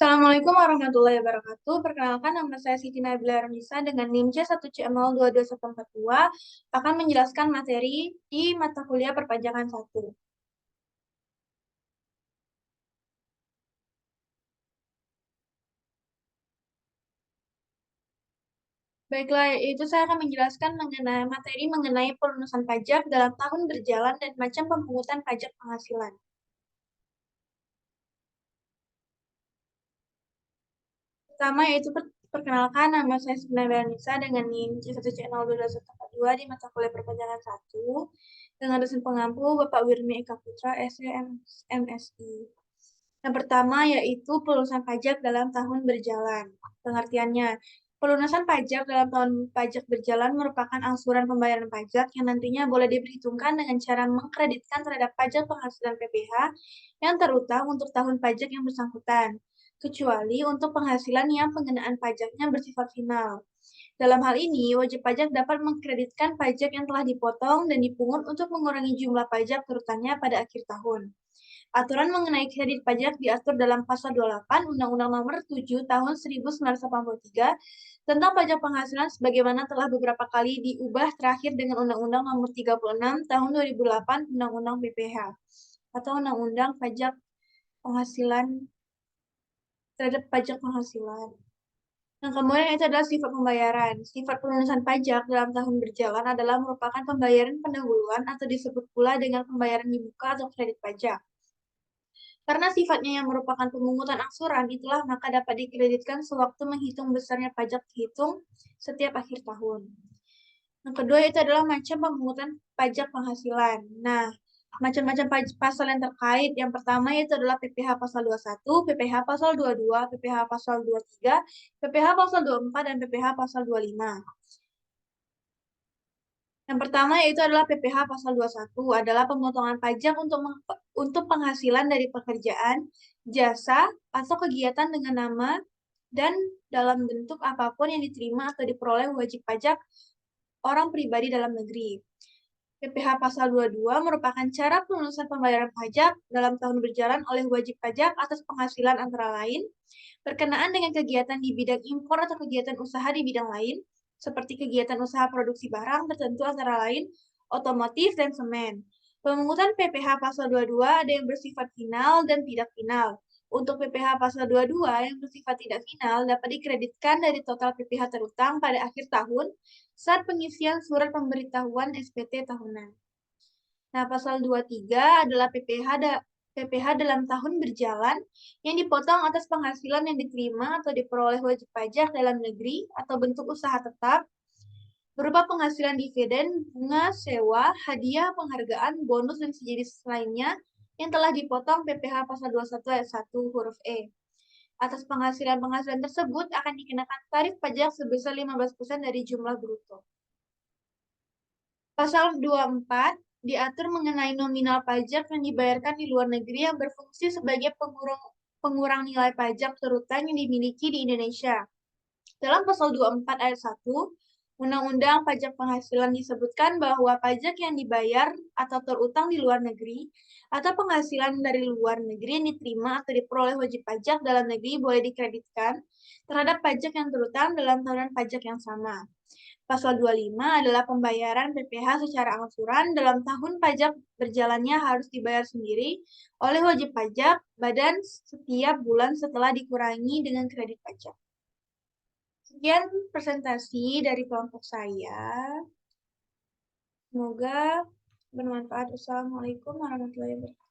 Assalamualaikum warahmatullahi wabarakatuh. Perkenalkan, nama saya Siti Nabila Ramisa dengan NIM C1CM022142 akan menjelaskan materi di mata kuliah perpajakan 1. Baiklah, itu saya akan menjelaskan mengenai materi mengenai pelunasan pajak dalam tahun berjalan dan macam pemungutan pajak penghasilan. Pertama yaitu perkenalkan, nama saya Siti Nabila Ramisa dengan NIM C1CM022142 di mata kuliah perpajakan 1 dengan dosen pengampu Bapak Wirmi Eka Putra, SMSI. Yang pertama yaitu pelunasan pajak dalam tahun berjalan. Pengertiannya, pelunasan pajak dalam tahun pajak berjalan merupakan angsuran pembayaran pajak yang nantinya boleh diperhitungkan dengan cara mengkreditkan terhadap pajak penghasilan PPh yang terutang untuk tahun pajak yang bersangkutan, kecuali untuk penghasilan yang pengenaan pajaknya bersifat final. Dalam hal ini, wajib pajak dapat mengkreditkan pajak yang telah dipotong dan dipungut untuk mengurangi jumlah pajak terutangnya pada akhir tahun. Aturan mengenai kredit pajak diatur dalam Pasal 28 Undang-Undang Nomor 7 Tahun 1983 tentang pajak penghasilan sebagaimana telah beberapa kali diubah terakhir dengan Undang-Undang Nomor 36 Tahun 2008 Undang-Undang PPh atau Undang-Undang Pajak Penghasilan terhadap pajak penghasilan. Yang kemudian itu adalah sifat pembayaran. Sifat pelunasan pajak dalam tahun berjalan adalah merupakan pembayaran pendahuluan atau disebut pula dengan pembayaran dibuka atau kredit pajak. Karena sifatnya yang merupakan pemungutan angsuran, itulah maka dapat dikreditkan sewaktu menghitung besarnya pajak dihitung setiap akhir tahun. Yang kedua itu adalah macam pemungutan pajak penghasilan. Nah, macam-macam pasal yang terkait. Yang pertama yaitu adalah PPh pasal 21, PPh pasal 22, PPh pasal 23, PPh pasal 24, dan PPh pasal 25. Yang pertama yaitu adalah PPh pasal 21 adalah pemotongan pajak untuk penghasilan dari pekerjaan, jasa, atau kegiatan dengan nama dan dalam bentuk apapun yang diterima atau diperoleh wajib pajak orang pribadi dalam negeri. PPh pasal 22 merupakan cara pelunasan pembayaran pajak dalam tahun berjalan oleh wajib pajak atas penghasilan antara lain berkenaan dengan kegiatan di bidang impor atau kegiatan usaha di bidang lain, seperti kegiatan usaha produksi barang tertentu antara lain otomotif dan semen. Pemungutan PPh pasal 22 ada yang bersifat final dan tidak final. Untuk PPh pasal 22 yang bersifat tidak final dapat dikreditkan dari total PPh terutang pada akhir tahun saat pengisian surat pemberitahuan SPT tahunan. Nah, pasal 23 adalah PPh dalam tahun berjalan yang dipotong atas penghasilan yang diterima atau diperoleh wajib pajak dalam negeri atau bentuk usaha tetap berupa penghasilan dividen, bunga, sewa, hadiah, penghargaan, bonus, dan sejenis lainnya yang telah dipotong PPh pasal 21 ayat 1 huruf E. Atas penghasilan-penghasilan tersebut akan dikenakan tarif pajak sebesar 15% dari jumlah bruto. Pasal 24 diatur mengenai nominal pajak yang dibayarkan di luar negeri yang berfungsi sebagai pengurang nilai pajak terutang yang dimiliki di Indonesia. Dalam pasal 24 ayat 1, Undang-Undang Pajak Penghasilan disebutkan bahwa pajak yang dibayar atau terutang di luar negeri atau penghasilan dari luar negeri yang diterima atau diperoleh wajib pajak dalam negeri boleh dikreditkan terhadap pajak yang terutang dalam tahunan pajak yang sama. Pasal 25 adalah pembayaran PPh secara angsuran dalam tahun pajak berjalannya harus dibayar sendiri oleh wajib pajak badan setiap bulan setelah dikurangi dengan kredit pajak. Sekian presentasi dari kelompok saya. Semoga bermanfaat. Wassalamualaikum warahmatullahi wabarakatuh.